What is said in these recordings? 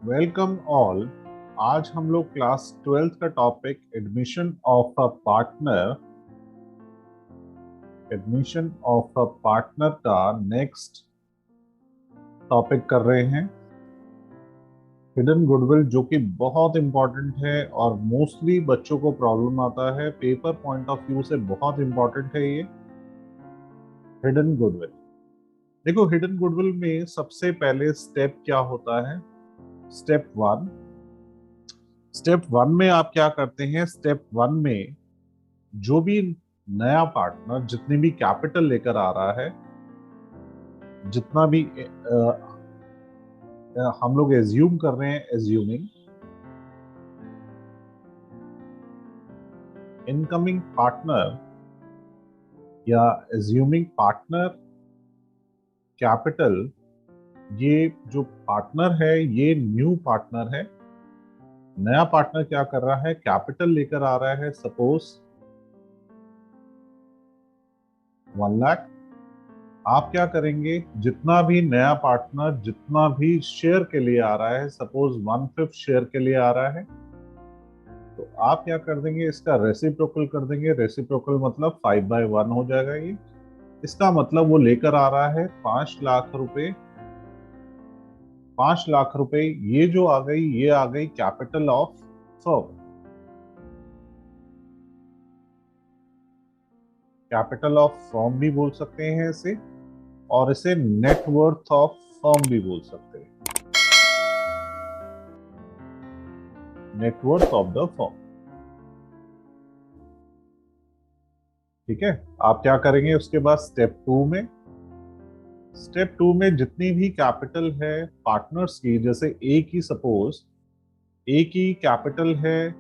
Welcome all. आज हम लोग क्लास 12th का topic admission of a partner का नेक्स्ट टॉपिक कर रहे हैं। हिडन गुडविल, जो कि बहुत इंपॉर्टेंट है और मोस्टली बच्चों को प्रॉब्लम आता है, पेपर पॉइंट ऑफ व्यू से बहुत इंपॉर्टेंट है ये हिडन गुडविल। देखो, हिडन गुडविल में सबसे पहले स्टेप क्या होता है? स्टेप वन में आप क्या करते हैं? स्टेप वन में जो भी नया पार्टनर जितनी भी कैपिटल लेकर आ रहा है, जितना भी हम लोग एज्यूम कर रहे हैं, एज्यूमिंग इनकमिंग पार्टनर या एज्यूमिंग पार्टनर कैपिटल, ये जो पार्टनर है ये न्यू पार्टनर है। नया पार्टनर क्या कर रहा है? कैपिटल लेकर आ रहा है, सपोज 1 लाख। आप क्या करेंगे? जितना भी नया पार्टनर जितना भी शेयर के लिए आ रहा है, सपोज 1/5 शेयर के लिए आ रहा है, तो आप क्या कर देंगे? इसका रेसिप्रोकल कर देंगे। रेसिप्रोकल मतलब 5/1 हो जाएगा ये। इसका मतलब वो लेकर आ रहा है 5 लाख रुपए। 5 लाख रुपए ये जो आ गई, ये आ गई capital of firm. Capital of firm भी बोल सकते हैं इसे, और इसे नेटवर्थ ऑफ फर्म भी बोल सकते हैं। Net worth of the firm. ठीक है। आप क्या करेंगे उसके बाद? स्टेप टू में जितनी भी कैपिटल है पार्टनर्स की, जैसे ए की, सपोज ए की कैपिटल है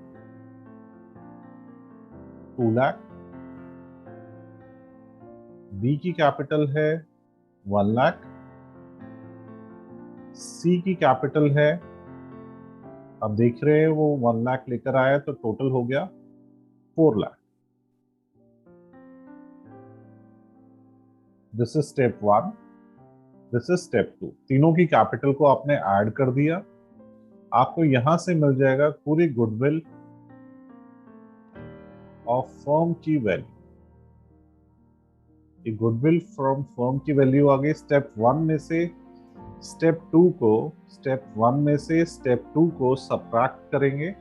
2 लाख, बी की कैपिटल है 1 लाख, सी की कैपिटल है, अब देख रहे हैं वो 1 लाख लेकर आया तो टोटल हो गया 4 lakh. This is step 1, this is step 2। तीनों की कैपिटल को आपने ऐड कर दिया। आपको यहां से मिल जाएगा पूरी गुडविल ऑफ फर्म की वैल्यू। गुडविल फ्रॉम फर्म की वैल्यू आ गई। स्टेप वन में से स्टेप टू को सबट्रैक्ट करेंगे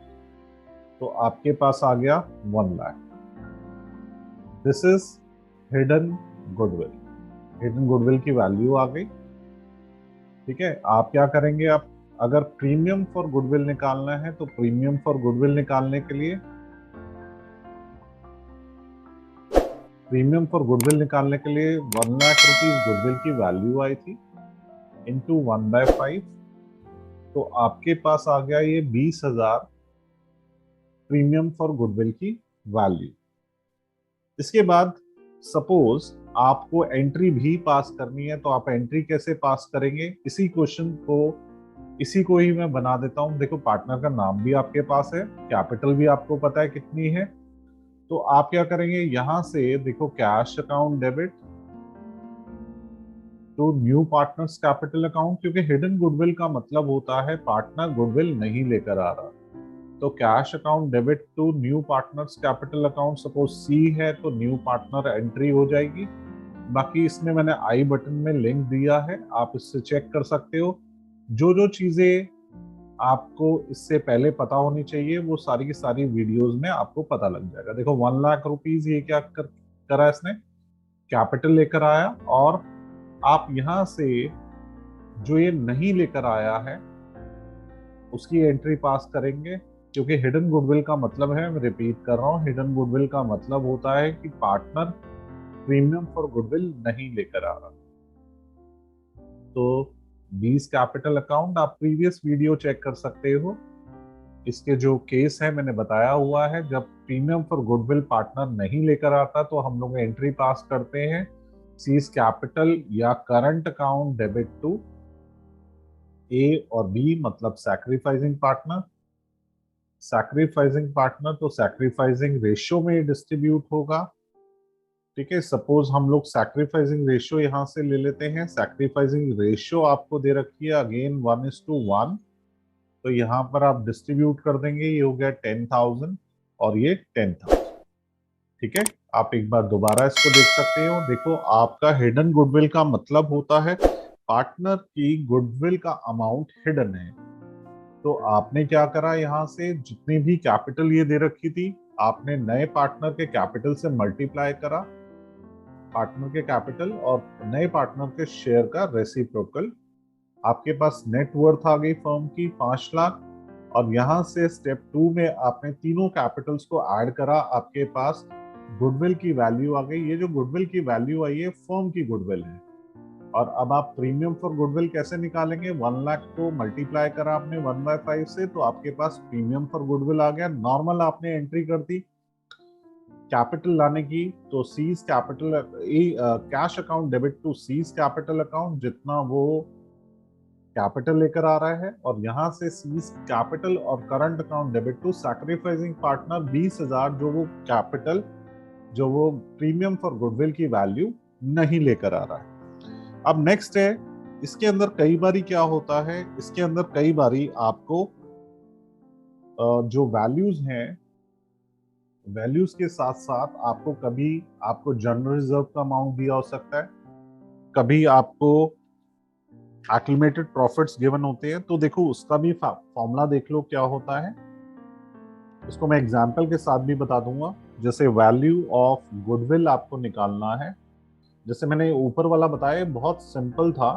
तो आपके पास आ गया 1 lakh. This is hidden goodwill. Hidden goodwill की वैल्यू आ गई। ठीक है। आप क्या करेंगे? आप अगर प्रीमियम फॉर गुडविल निकालना है तो प्रीमियम फॉर गुडविल निकालने के लिए 1 लाख रुपीज गुडविल की वैल्यू आई थी, इंटू 1/5, तो आपके पास आ गया ये 20,000 प्रीमियम फॉर गुडविल की वैल्यू। इसके बाद सपोज आपको एंट्री भी पास करनी है, तो आप एंट्री कैसे पास करेंगे? इसी को ही मैं बना देता हूं। देखो, पार्टनर का नाम भी आपके पास है, कैपिटल भी आपको पता है कितनी है, तो आप क्या करेंगे? यहां से देखो, cash account debit to new partners capital account, क्योंकि हिडन गुडविल का मतलब होता है पार्टनर गुडविल नहीं लेकर आ रहा। तो cash account debit to new partners capital account, suppose C है तो न्यू पार्टनर एंट्री हो जाएगी। बाकी इसमें मैंने आई बटन में लिंक दिया है, आप इससे चेक कर सकते हो। जो जो चीजें आपको इससे पहले पता होनी चाहिए वो सारी की सारी वीडियोस में आपको पता लग जाएगा। देखो, 1 लाख रुपीज ये क्या करा इसने? कैपिटल लेकर आया। और आप यहां से जो ये नहीं लेकर आया है उसकी एंट्री पास करेंगे, क्योंकि हिडन गुडविल का मतलब है, मैं रिपीट कर रहा हूं, हिडन गुडविल का मतलब होता है कि पार्टनर प्रीमियम फॉर गुडविल नहीं लेकर आ रहा। तो 20 कैपिटल अकाउंट, आप प्रीवियस वीडियो चेक कर सकते हो, इसके जो केस है मैंने बताया हुआ है। जब प्रीमियम फॉर गुडविल पार्टनर नहीं लेकर आता तो हम लोग एंट्री पास करते हैं, सीज कैपिटल या करंट अकाउंट डेबिट टू ए और बी, मतलब सैक्रिफाइसिंग पार्टनर तो सैक्रिफाइसिंग रेशियो में डिस्ट्रीब्यूट होगा। ठीक है। सपोज हम लोग सैक्रिफाइसिंग रेशियो यहां से ले लेते हैं। सैक्रिफाइसिंग रेशियो आपको दे रखी है अगेन 1:1। तो यहाँ पर आप डिस्ट्रीब्यूट कर देंगे, ये हो गया 10,000 और ये 10,000। ठीक है, आप एक बार दोबारा इसको देख सकते हो। देखो, आपका हिडन गुडविल का मतलब होता है पार्टनर की गुडविल का अमाउंट हिडन है। तो आपने क्या करा, यहाँ से जितनी भी कैपिटल ये दे रखी थी, आपने नए पार्टनर के कैपिटल से मल्टीप्लाई करा, पार्टनर के कैपिटल और नए पार्टनर के शेयर का रेसिप्रोकल। आपके पास नेट वर्थ आ गई फर्म की 5 लाख। और यहां से स्टेप 2 में आपने तीनों कैपिटल्स को ऐड करा, आपके पास गुडविल की वैल्यू आ गई। ये जो गुडविल की वैल्यू आई है फर्म की गुडविल है। और अब आप प्रीमियम फॉर गुडविल कैसे निकालेंगे, 1 लाख को मल्टीप्लाई करा आपने 1/5 से, तो आपके पास प्रीमियम फॉर गुडविल आ गया। नॉर्मल आपने एंट्री कर दी कैपिटल लाने की, तो C's capital cash account debit to C's capital account, जितना वो कैपिटल लेकर आ रहा है, और यहां से सीज कैपिटल और current account debit to sacrificing partner 20,000, जो वो कैपिटल, जो वो प्रीमियम फॉर गुडविल की वैल्यू नहीं लेकर आ रहा है। अब नेक्स्ट है, इसके अंदर कई बारी क्या होता है, इसके अंदर कई बारी आपको जो वैल्यूज हैं, वैल्यूज के साथ साथ आपको कभी आपको जनरल रिजर्व का अमाउंट दिया हो सकता है, कभी आपको एक्यूमुलेटेड प्रॉफिट्स गिवन होते हैं। तो देखो, उसका भी फॉर्मूला देख लो क्या होता है। इसको मैं एग्जांपल के साथ भी बता दूंगा। जैसे वैल्यू ऑफ गुडविल आपको निकालना है, जैसे मैंने ऊपर वाला बताया बहुत सिंपल था।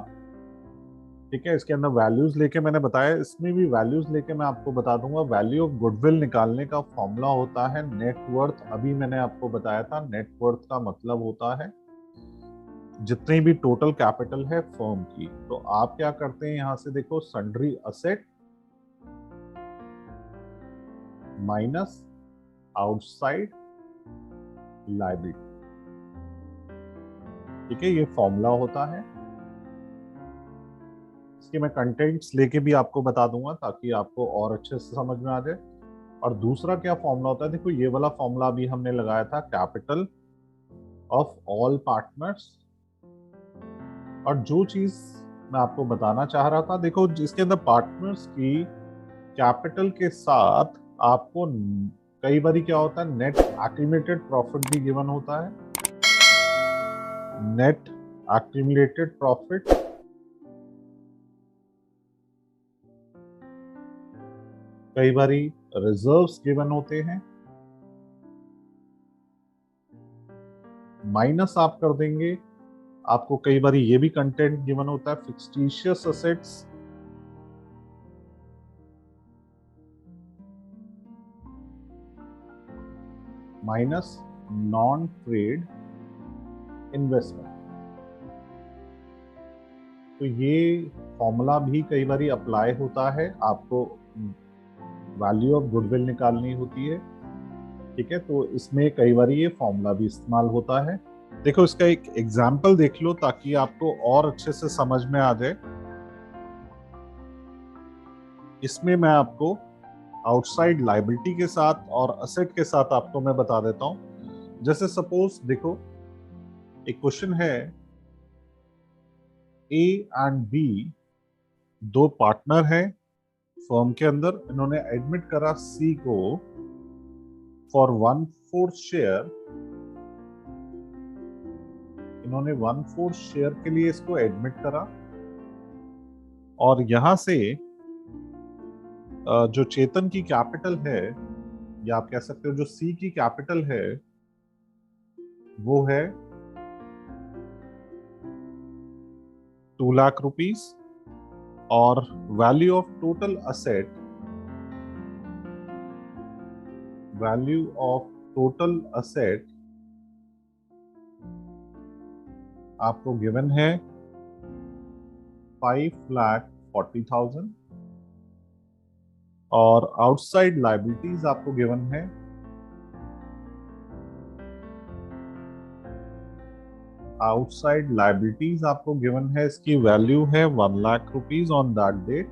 ठीक है, इसके अंदर वैल्यूज लेके मैंने बताया, इसमें भी वैल्यूज लेके मैं आपको बता दूंगा। वैल्यू ऑफ गुडविल निकालने का फॉर्मूला होता है नेट वर्थ। अभी मैंने आपको बताया था नेट वर्थ का मतलब होता है जितनी भी टोटल कैपिटल है फर्म की। तो आप क्या करते हैं, यहां से देखो, sundry asset minus outside liability. ठीक है, ये फॉर्मूला होता है। इसके मैं कंटेंट्स लेके भी आपको बता दूंगा ताकि आपको और अच्छे से समझ में आ जाए। और दूसरा क्या फॉर्मूला होता है, देखो ये वाला फॉर्मूला भी हमने लगाया था, कैपिटल ऑफ ऑल पार्टनर्स। और जो चीज मैं आपको बताना चाह रहा था, देखो इसके अंदर पार्टनर्स की कैपिटल के साथ आपको कई बार क्या होता है, नेट एक्यूमुलेटेड प्रॉफिट भी गिवन होता है। नेट एक्यूमुलेटेड प्रॉफिट, कई बार रिजर्व्स गिवन होते हैं, माइनस आप कर देंगे, आपको कई बार ये भी कंटेंट गिवन होता है, fictitious assets, minus non trade investment. तो ये फॉर्मूला भी कई बार अप्लाई होता है, आपको वैल्यू ऑफ गुडविल निकालनी होती है। ठीक है, तो इसमें कई बार ये फॉर्मूला भी इस्तेमाल होता है। देखो, इसका एक एग्जाम्पल देख लो ताकि आपको और अच्छे से समझ में आ जाए। इसमें मैं आपको आउटसाइड लायबिलिटी के साथ और असेट के साथ आपको मैं बता देता हूं। जैसे सपोज देखो, एक क्वेश्चन है, ए एंड बी दो पार्टनर हैं फर्म के अंदर, इन्होंने एडमिट करा सी को फॉर 1/4 शेयर। इन्होंने 1/4 शेयर के लिए इसको एडमिट करा, और यहां से जो चेतन की कैपिटल है, या आप कह सकते हो जो सी की कैपिटल है, वो है 2 लाख रुपीस। और value of total asset, value of total asset आपको गिवन है 5,40,000। और आउटसाइड लायबिलिटीज आपको गिवन है आपको गिवन है, इसकी वैल्यू है 1 lakh rupees on that date.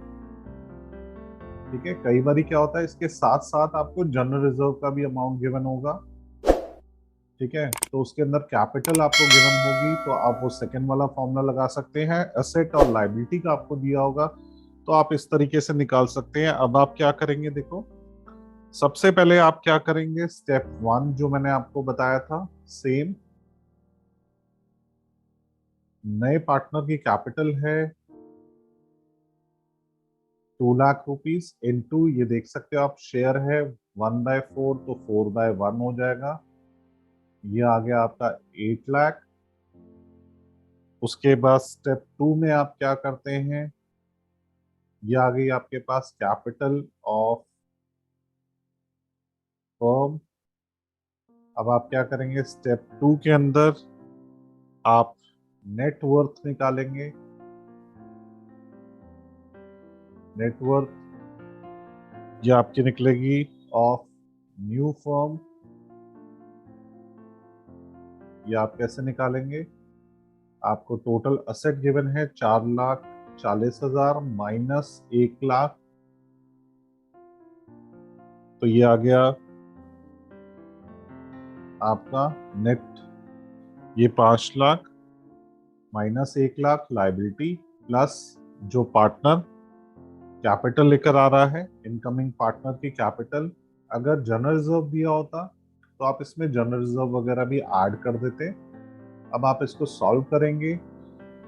ठीक है, कई बार क्या होता है, इसके साथ साथ आपको जनरल रिजर्व का भी अमाउंट गिवन होगा। ठीक है, तो उसके अंदर कैपिटल आपको गिवन होगी, तो आप वो सेकंड वाला फॉर्मूला लगा सकते हैं। एसेट और लायबिलिटी का आपको दिया होगा, तो आप इस तरीके से निकाल सकते हैं। अब आप क्या करेंगे, देखो सबसे पहले आप क्या करेंगे, स्टेप 1 जो मैंने आपको बताया था, सेम नए पार्टनर की कैपिटल है 2 लाख रुपीस, इनटू ये देख सकते हो आप शेयर है 1/4, तो 4/1 हो जाएगा। ये आ गया आपका 8 लाख। उसके बाद स्टेप 2 में आप क्या करते हैं, ये आ गई आपके पास कैपिटल ऑफ फर्म। अब आप क्या करेंगे, स्टेप 2 के अंदर आप नेट वर्थ निकालेंगे। नेट वर्थ ये आपकी निकलेगी ऑफ न्यू फर्म। ये आप कैसे निकालेंगे, आपको टोटल असेट गिवन है 4,40,000 माइनस 1 लाख, तो ये आ गया आपका नेट। ये 5 lakh minus 1 lakh liability, plus जो पार्टनर कैपिटल लेकर आ रहा है, इनकमिंग पार्टनर की कैपिटल। अगर जनरल रिजर्व दिया होता तो आप इसमें जनरल रिजर्व वगैरह भी ऐड कर देते। अब आप इसको सॉल्व करेंगे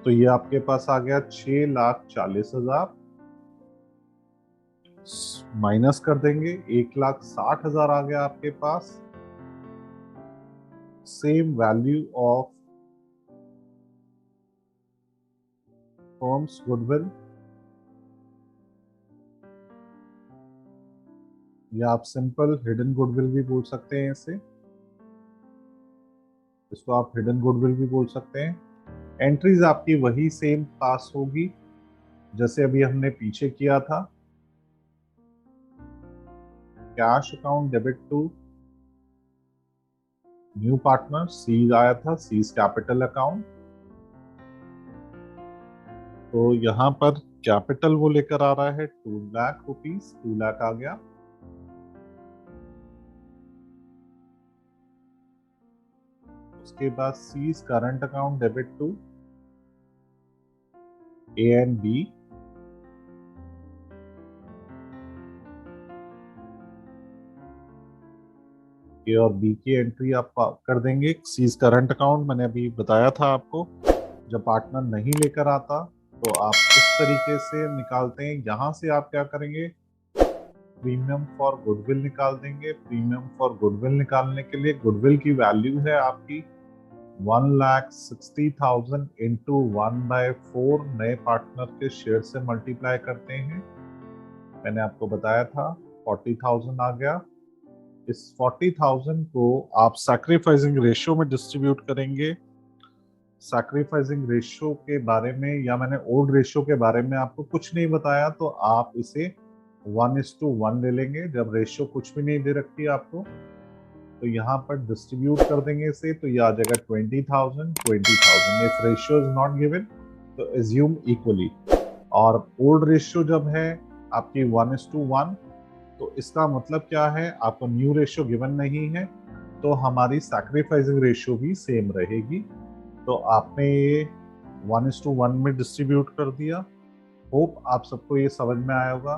तो ये आपके पास आ गया 6,40,000, माइनस कर देंगे 1,60,000 आ गया आपके पास। Same value of firms goodwill, या आप सिंपल हिडन गुडविल भी बोल सकते हैं इसे, इसको आप हिडन गुडविल भी बोल सकते हैं। एंट्रीज आपकी वही सेम पास होगी जैसे अभी हमने पीछे किया था। Cash account debit to new partner, C आया था, सीज कैपिटल अकाउंट। तो यहाँ पर कैपिटल वो लेकर आ रहा है 2 लाख रुपीस, 2 लाख आ गया। उसके बाद C's current account debit to A and B. A और बी की एंट्री आप कर देंगे। सीज करंट अकाउंट मैंने अभी बताया था आपको, जब पार्टनर नहीं लेकर आता तो आप इस तरीके से निकालते हैं। यहां से आप क्या करेंगे, प्रीमियम फॉर गुडविल निकाल देंगे। प्रीमियम फॉर गुडविल निकालने के लिए गुडविल की वैल्यू है आपकी 1,60,000 इंटू 1/4 नए पार्टनर के शेयर से मल्टीप्लाई करते हैं। मैंने आपको बताया था 40,000 आ गया। इस 40,000 को आप सैक्रिफाइसिंग रेशियो में डिस्ट्रीब्यूट करेंगे। सैक्रिफाइसिंग रेशियो के बारे में, या मैंने ओल्ड रेशियो के बारे में आपको कुछ नहीं बताया, तो आप इसे 1:1 ले लेंगे जब रेशियो कुछ भी नहीं दे रखी है आपको। तो यहाँ पर डिस्ट्रीब्यूट कर देंगे इसे, तो ये आ जाएगा 20,000 20,000। If ratio is not given तो एज्यूम इक्वली। और ओल्ड रेशियो जब है आपकी 1:1, तो इसका मतलब क्या है, आपको न्यू रेशियो गिवन नहीं है, तो हमारी सैक्रिफाइसिंग रेशियो भी सेम रहेगी। तो आपने ये 1:1 में डिस्ट्रीब्यूट कर दिया। होप आप सबको ये समझ में आया होगा।